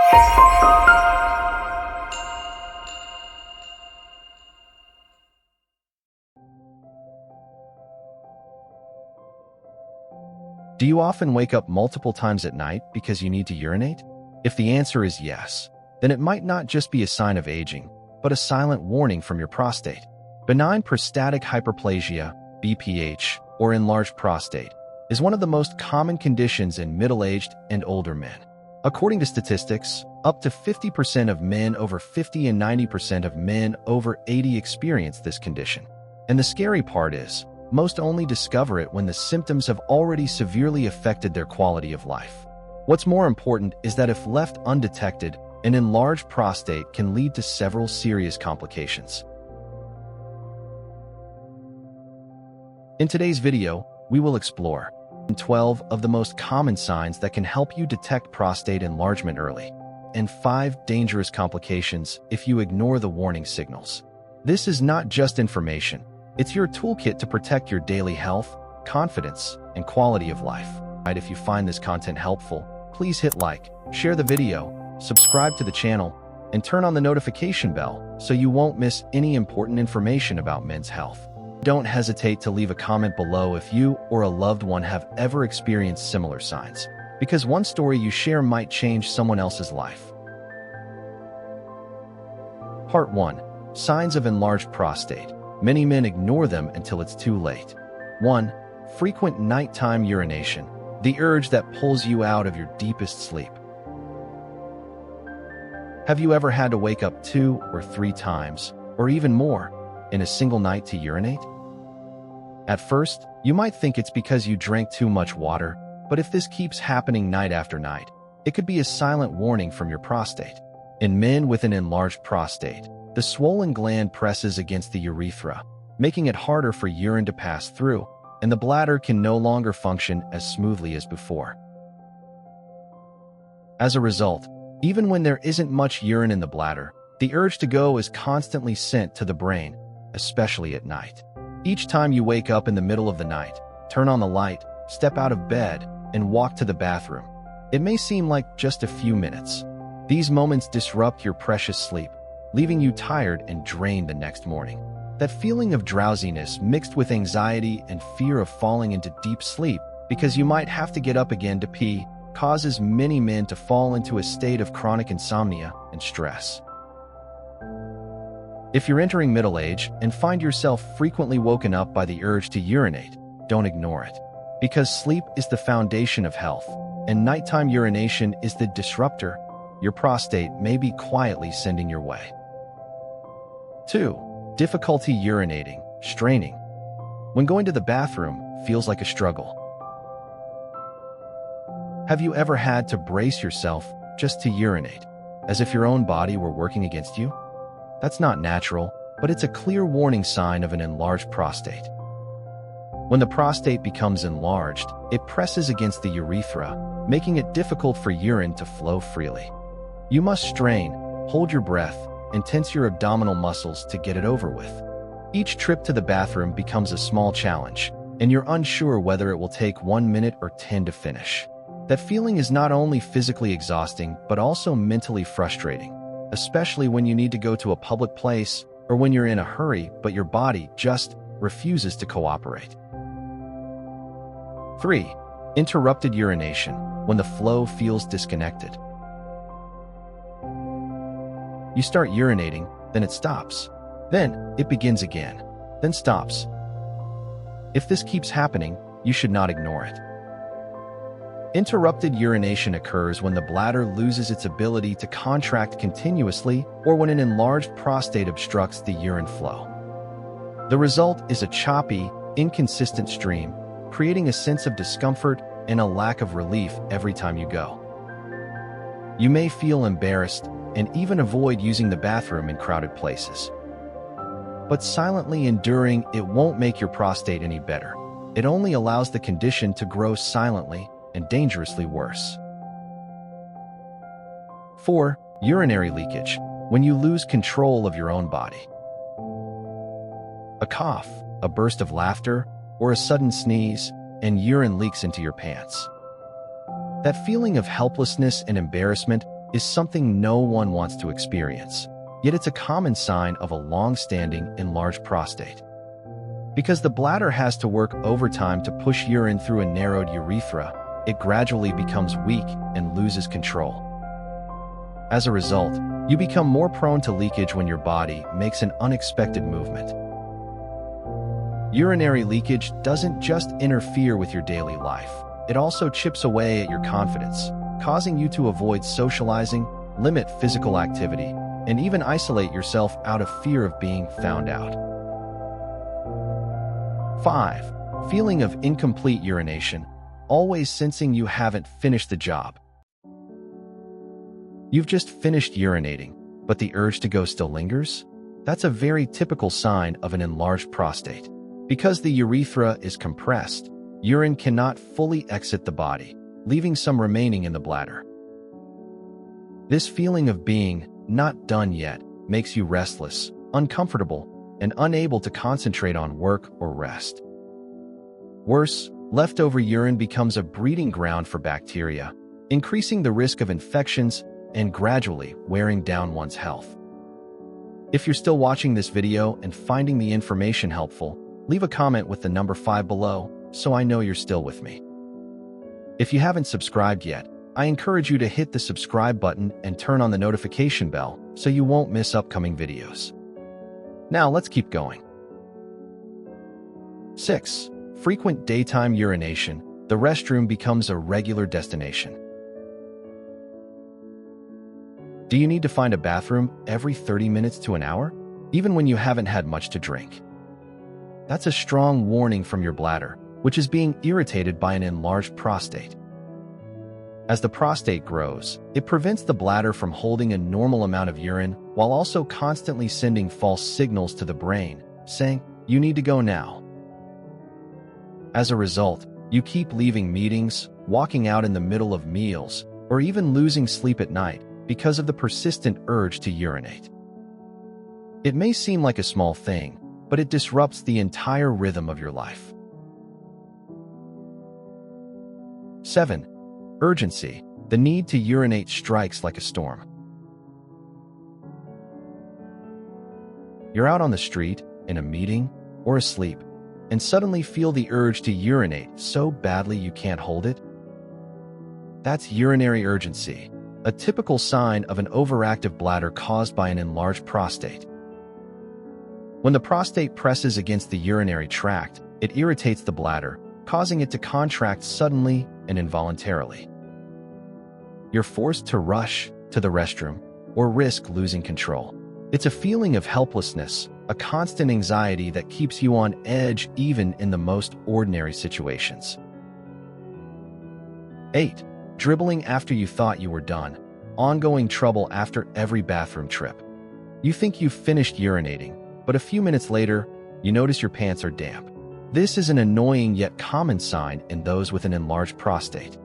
Do you often wake up multiple times at night because you need to urinate? If the answer is yes, then it might not just be a sign of aging, but a silent warning from your prostate. Benign prostatic hyperplasia, BPH, or enlarged prostate, is one of the most common conditions in middle-aged and older men. According to statistics, up to 50% of men over 50 and 90% of men over 80 experience this condition. And the scary part is, most only discover it when the symptoms have already severely affected their quality of life. What's more important is that if left undetected, an enlarged prostate can lead to several serious complications. In today's video, we will explore 12 of the most common signs that can help you detect prostate enlargement early, and 5 dangerous complications if you ignore the warning signals. This is not just information. It's your toolkit to protect your daily health, confidence, and quality of life. If you find this content helpful, please hit like, share the video, subscribe to the channel, and turn on the notification bell so you won't miss any important information about men's health. Don't hesitate to leave a comment below if you or a loved one have ever experienced similar signs, because one story you share might change someone else's life. Part 1. Signs of enlarged prostate. Many men ignore them until it's too late. 1. Frequent nighttime urination, the urge that pulls you out of your deepest sleep. Have you ever had to wake up 2 or 3 times, or even more, in a single night to urinate? At first, you might think it's because you drank too much water, but if this keeps happening night after night, it could be a silent warning from your prostate. In men with an enlarged prostate, the swollen gland presses against the urethra, making it harder for urine to pass through, and the bladder can no longer function as smoothly as before. As a result, even when there isn't much urine in the bladder, the urge to go is constantly sent to the brain, especially at night. Each time you wake up in the middle of the night, turn on the light, step out of bed, and walk to the bathroom, it may seem like just a few minutes. These moments disrupt your precious sleep, leaving you tired and drained the next morning. That feeling of drowsiness mixed with anxiety and fear of falling into deep sleep because you might have to get up again to pee causes many men to fall into a state of chronic insomnia and stress. If you're entering middle age and find yourself frequently woken up by the urge to urinate, don't ignore it. Because sleep is the foundation of health, and nighttime urination is the disruptor your prostate may be quietly sending your way. 2. Difficulty urinating, straining. When going to the bathroom feels like a struggle. Have you ever had to brace yourself just to urinate, as if your own body were working against you? That's not natural, but it's a clear warning sign of an enlarged prostate. When the prostate becomes enlarged, it presses against the urethra, making it difficult for urine to flow freely. You must strain, hold your breath, and tense your abdominal muscles to get it over with. Each trip to the bathroom becomes a small challenge, and you're unsure whether it will take 1 minute or 10 to finish. That feeling is not only physically exhausting, but also mentally frustrating, especially when you need to go to a public place or when you're in a hurry but your body just refuses to cooperate. 3. Interrupted urination, when the flow feels disconnected. You start urinating, then it stops. Then it begins again, then stops. If this keeps happening, you should not ignore it. Interrupted urination occurs when the bladder loses its ability to contract continuously or when an enlarged prostate obstructs the urine flow. The result is a choppy, inconsistent stream, creating a sense of discomfort and a lack of relief every time you go. You may feel embarrassed and even avoid using the bathroom in crowded places. But silently enduring it won't make your prostate any better. It only allows the condition to grow silently and dangerously worse. 4. Urinary leakage, when you lose control of your own body. A cough, a burst of laughter, or a sudden sneeze, and urine leaks into your pants. That feeling of helplessness and embarrassment is something no one wants to experience, yet it's a common sign of a long-standing enlarged prostate. Because the bladder has to work overtime to push urine through a narrowed urethra, it gradually becomes weak and loses control. As a result, you become more prone to leakage when your body makes an unexpected movement. Urinary leakage doesn't just interfere with your daily life, it also chips away at your confidence, causing you to avoid socializing, limit physical activity, and even isolate yourself out of fear of being found out. 5. Feeling of incomplete urination, always sensing you haven't finished the job. You've just finished urinating, but the urge to go still lingers? That's a very typical sign of an enlarged prostate. Because the urethra is compressed, urine cannot fully exit the body, leaving some remaining in the bladder. This feeling of being not done yet makes you restless, uncomfortable, and unable to concentrate on work or rest. Worse, leftover urine becomes a breeding ground for bacteria, increasing the risk of infections and gradually wearing down one's health. If you're still watching this video and finding the information helpful, leave a comment with the number 5 below so I know you're still with me. If you haven't subscribed yet, I encourage you to hit the subscribe button and turn on the notification bell so you won't miss upcoming videos. Now let's keep going. 6. Frequent daytime urination. The restroom becomes a regular destination. Do you need to find a bathroom every 30 minutes to an hour, even when you haven't had much to drink? That's a strong warning from your bladder, which is being irritated by an enlarged prostate. As the prostate grows, it prevents the bladder from holding a normal amount of urine while also constantly sending false signals to the brain, saying, "You need to go now." As a result, you keep leaving meetings, walking out in the middle of meals, or even losing sleep at night because of the persistent urge to urinate. It may seem like a small thing, but it disrupts the entire rhythm of your life. 7. Urgency. The need to urinate strikes like a storm. You're out on the street, in a meeting, or asleep, and suddenly feel the urge to urinate so badly you can't hold it? That's urinary urgency, a typical sign of an overactive bladder caused by an enlarged prostate. When the prostate presses against the urinary tract, it irritates the bladder, causing it to contract suddenly and involuntarily. You're forced to rush to the restroom or risk losing control. It's a feeling of helplessness, a constant anxiety that keeps you on edge even in the most ordinary situations. 8. Dribbling after you thought you were done. Ongoing trouble after every bathroom trip. You think you've finished urinating, but a few minutes later, you notice your pants are damp. This is an annoying yet common sign in those with an enlarged prostate.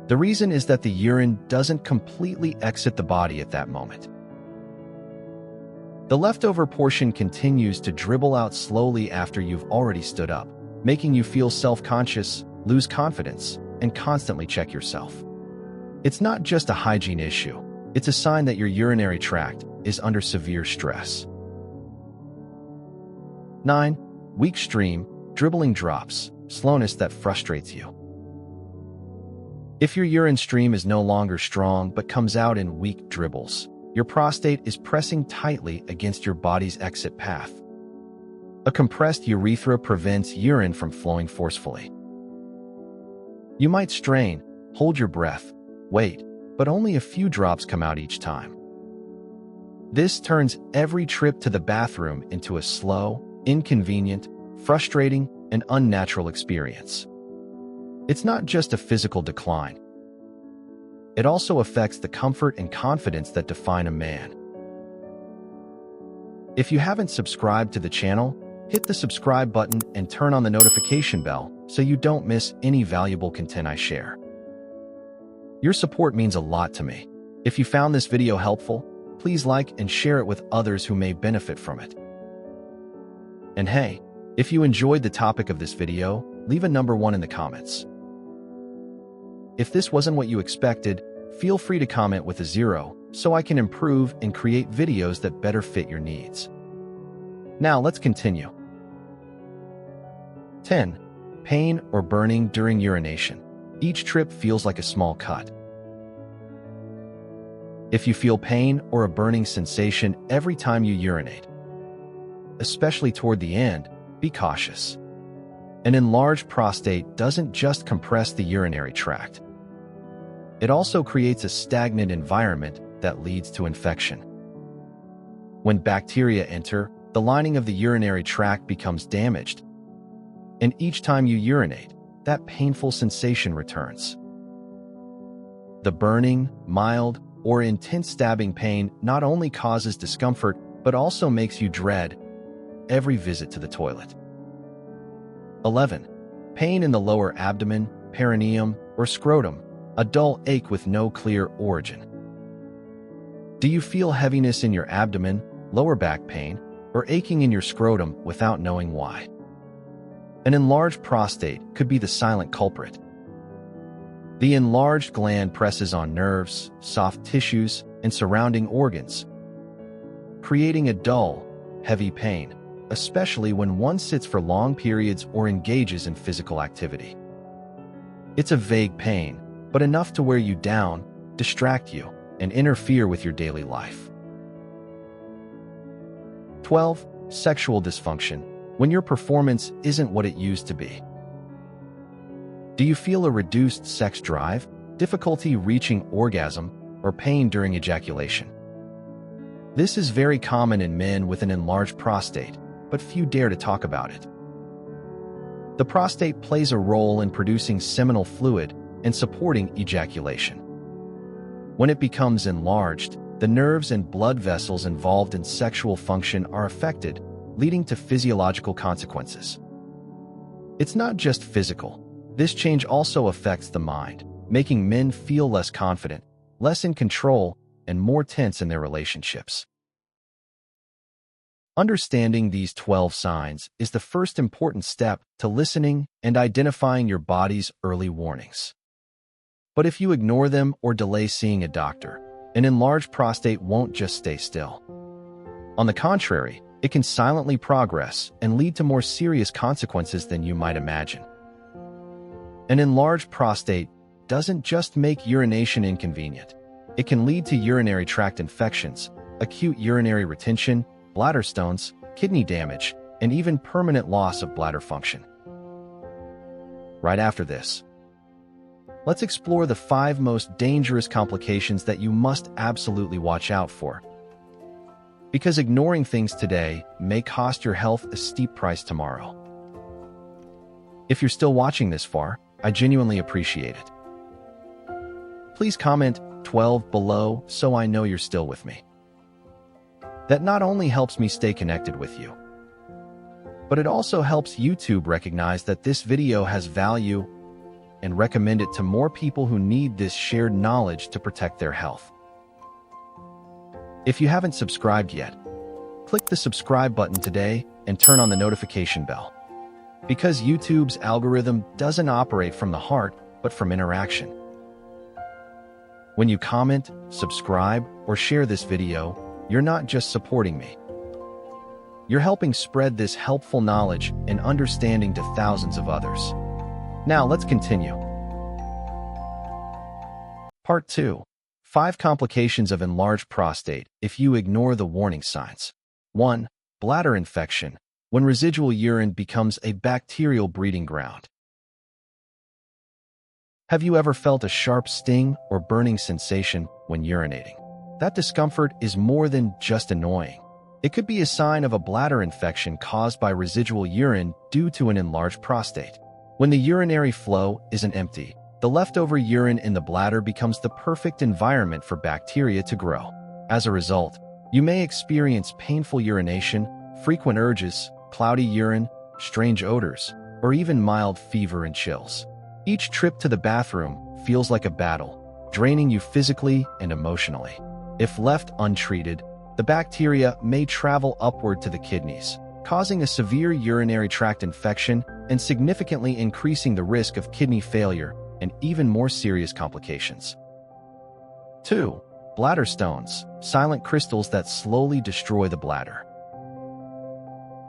The reason is that the urine doesn't completely exit the body at that moment. The leftover portion continues to dribble out slowly after you've already stood up, making you feel self-conscious, lose confidence, and constantly check yourself. It's not just a hygiene issue, it's a sign that your urinary tract is under severe stress. 9. Weak stream, dribbling drops, slowness that frustrates you. If your urine stream is no longer strong but comes out in weak dribbles, your prostate is pressing tightly against your body's exit path. A compressed urethra prevents urine from flowing forcefully. You might strain, hold your breath, wait, but only a few drops come out each time. This turns every trip to the bathroom into a slow, inconvenient, frustrating, and unnatural experience. It's not just a physical decline. It also affects the comfort and confidence that define a man. If you haven't subscribed to the channel, hit the subscribe button and turn on the notification bell so you don't miss any valuable content I share. Your support means a lot to me. If you found this video helpful, please like and share it with others who may benefit from it. And hey, if you enjoyed the topic of this video, leave a number 1 in the comments. If this wasn't what you expected, feel free to comment with a 0 so I can improve and create videos that better fit your needs. Now let's continue. 10. Pain or burning during urination. Each trip feels like a small cut. If you feel pain or a burning sensation every time you urinate, especially toward the end, be cautious. An enlarged prostate doesn't just compress the urinary tract. It also creates a stagnant environment that leads to infection. When bacteria enter, the lining of the urinary tract becomes damaged, and each time you urinate, that painful sensation returns. The burning, mild, or intense stabbing pain not only causes discomfort, but also makes you dread every visit to the toilet. 11. Pain in the lower abdomen, perineum, or scrotum, a dull ache with no clear origin. Do you feel heaviness in your abdomen, lower back pain, or aching in your scrotum without knowing why? An enlarged prostate could be the silent culprit. The enlarged gland presses on nerves, soft tissues, and surrounding organs, creating a dull, heavy pain, especially when one sits for long periods or engages in physical activity. It's a vague pain, but enough to wear you down, distract you, and interfere with your daily life. 12. Sexual dysfunction, when your performance isn't what it used to be. Do you feel a reduced sex drive, difficulty reaching orgasm, or pain during ejaculation? This is very common in men with an enlarged prostate, but few dare to talk about it. The prostate plays a role in producing seminal fluid and supporting ejaculation. When it becomes enlarged, the nerves and blood vessels involved in sexual function are affected, leading to physiological consequences. It's not just physical. This change also affects the mind, making men feel less confident, less in control, and more tense in their relationships. Understanding these 12 signs is the first important step to listening and identifying your body's early warnings. But if you ignore them or delay seeing a doctor, an enlarged prostate won't just stay still. On the contrary, it can silently progress and lead to more serious consequences than you might imagine. An enlarged prostate doesn't just make urination inconvenient. It can lead to urinary tract infections, acute urinary retention, bladder stones, kidney damage, and even permanent loss of bladder function. Right after this, let's explore the 5 most dangerous complications that you must absolutely watch out for. Because ignoring things today may cost your health a steep price tomorrow. If you're still watching this far, I genuinely appreciate it. Please comment 12 below so I know you're still with me. That not only helps me stay connected with you, but it also helps YouTube recognize that this video has value and recommend it to more people who need this shared knowledge to protect their health. If you haven't subscribed yet, click the subscribe button today and turn on the notification bell. Because YouTube's algorithm doesn't operate from the heart, but from interaction. When you comment, subscribe, or share this video, you're not just supporting me. You're helping spread this helpful knowledge and understanding to thousands of others. Now let's continue. Part 2. 5 complications of enlarged prostate if you ignore the warning signs. 1. Bladder infection, when residual urine becomes a bacterial breeding ground. Have you ever felt a sharp sting or burning sensation when urinating? That discomfort is more than just annoying. It could be a sign of a bladder infection caused by residual urine due to an enlarged prostate. When the urinary flow isn't empty, the leftover urine in the bladder becomes the perfect environment for bacteria to grow. As a result, you may experience painful urination, frequent urges, cloudy urine, strange odors, or even mild fever and chills. Each trip to the bathroom feels like a battle, draining you physically and emotionally. If left untreated, the bacteria may travel upward to the kidneys, causing a severe urinary tract infection and significantly increasing the risk of kidney failure and even more serious complications. 2. Bladder stones, silent crystals that slowly destroy the bladder.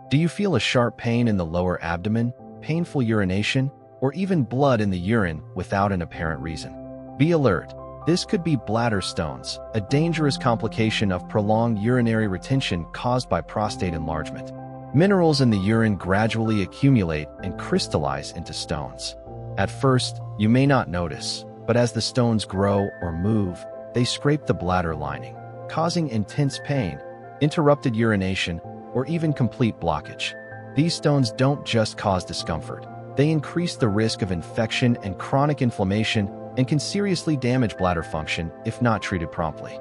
Do you feel a sharp pain in the lower abdomen, painful urination, or even blood in the urine without an apparent reason? Be alert. This could be bladder stones, a dangerous complication of prolonged urinary retention caused by prostate enlargement. Minerals in the urine gradually accumulate and crystallize into stones. At first, you may not notice, but as the stones grow or move, they scrape the bladder lining, causing intense pain, interrupted urination, or even complete blockage. These stones don't just cause discomfort. They increase the risk of infection and chronic inflammation and can seriously damage bladder function if not treated promptly.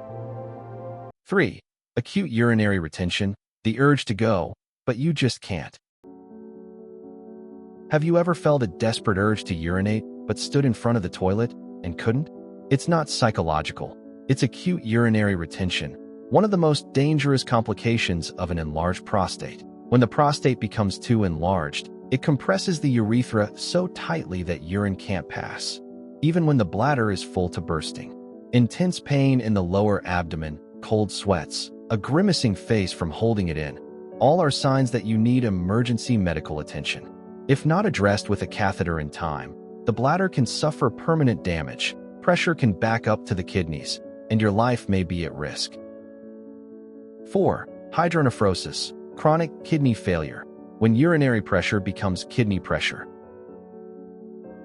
3. Acute urinary retention, the urge to go, but you just can't. Have you ever felt a desperate urge to urinate but stood in front of the toilet and couldn't? It's not psychological. It's acute urinary retention, one of the most dangerous complications of an enlarged prostate. When the prostate becomes too enlarged, it compresses the urethra so tightly that urine can't pass, even when the bladder is full to bursting. Intense pain in the lower abdomen, cold sweats, a grimacing face from holding it in, all are signs that you need emergency medical attention. If not addressed with a catheter in time, the bladder can suffer permanent damage, pressure can back up to the kidneys, and your life may be at risk. 4. Hydronephrosis, chronic kidney failure, when urinary pressure becomes kidney pressure.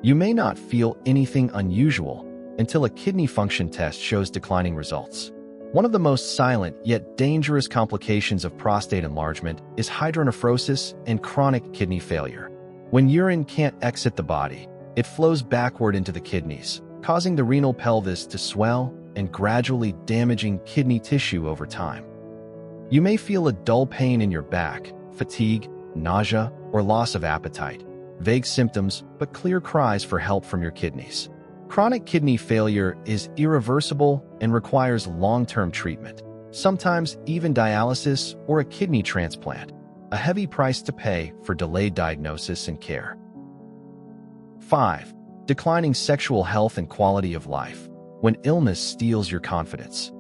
You may not feel anything unusual until a kidney function test shows declining results. One of the most silent yet dangerous complications of prostate enlargement is hydronephrosis and chronic kidney failure. When urine can't exit the body, it flows backward into the kidneys, causing the renal pelvis to swell and gradually damaging kidney tissue over time. You may feel a dull pain in your back, fatigue, nausea, or loss of appetite. Vague symptoms, but clear cries for help from your kidneys. Chronic kidney failure is irreversible and requires long-term treatment, sometimes even dialysis or a kidney transplant, a heavy price to pay for delayed diagnosis and care. 5. Declining sexual health and quality of life, when illness steals your confidence.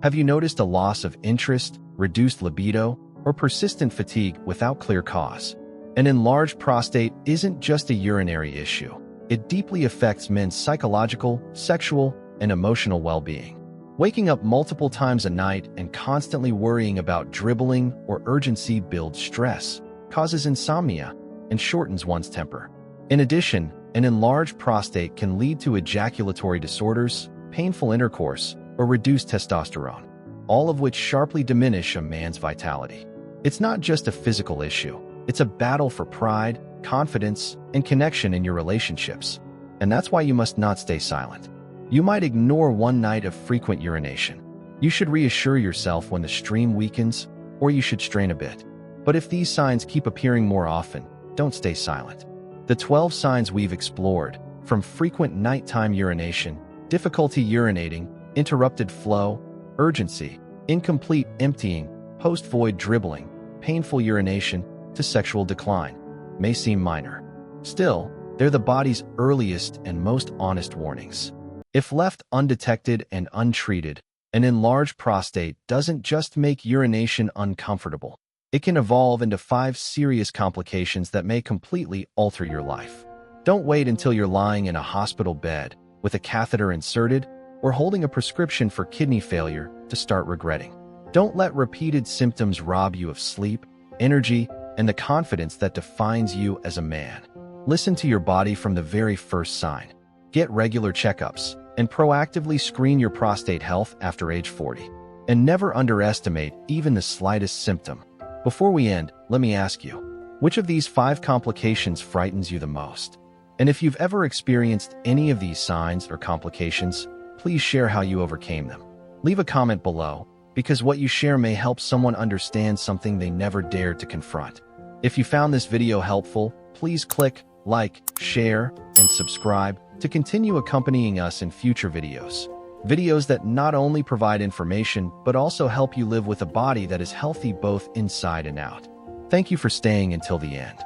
Have you noticed a loss of interest, reduced libido, or persistent fatigue without clear cause? An enlarged prostate isn't just a urinary issue. It deeply affects men's psychological, sexual, and emotional well-being. Waking up multiple times a night and constantly worrying about dribbling or urgency builds stress, causes insomnia, and shortens one's temper. In addition, an enlarged prostate can lead to ejaculatory disorders, painful intercourse, or reduced testosterone, all of which sharply diminish a man's vitality. It's not just a physical issue. It's a battle for pride, confidence, and connection in your relationships. And that's why you must not stay silent. You might ignore one night of frequent urination. You should reassure yourself when the stream weakens, or you should strain a bit. But if these signs keep appearing more often, don't stay silent. The 12 signs we've explored, from frequent nighttime urination, difficulty urinating, interrupted flow, urgency, incomplete emptying, post-void dribbling, painful urination, to sexual decline, may seem minor. Still, they're the body's earliest and most honest warnings. If left undetected and untreated, an enlarged prostate doesn't just make urination uncomfortable. It can evolve into 5 serious complications that may completely alter your life. Don't wait until you're lying in a hospital bed with a catheter inserted or holding a prescription for kidney failure to start regretting. Don't let repeated symptoms rob you of sleep, energy, and the confidence that defines you as a man. Listen to your body from the very first sign. Get regular checkups and proactively screen your prostate health after age 40. And never underestimate even the slightest symptom. Before we end, let me ask you, which of these 5 complications frightens you the most? And if you've ever experienced any of these signs or complications, please share how you overcame them. Leave a comment below, because what you share may help someone understand something they never dared to confront. If you found this video helpful, please click like, share, and subscribe to continue accompanying us in future videos. Videos that not only provide information, but also help you live with a body that is healthy both inside and out. Thank you for staying until the end.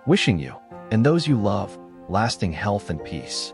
Wishing you, and those you love, lasting health and peace.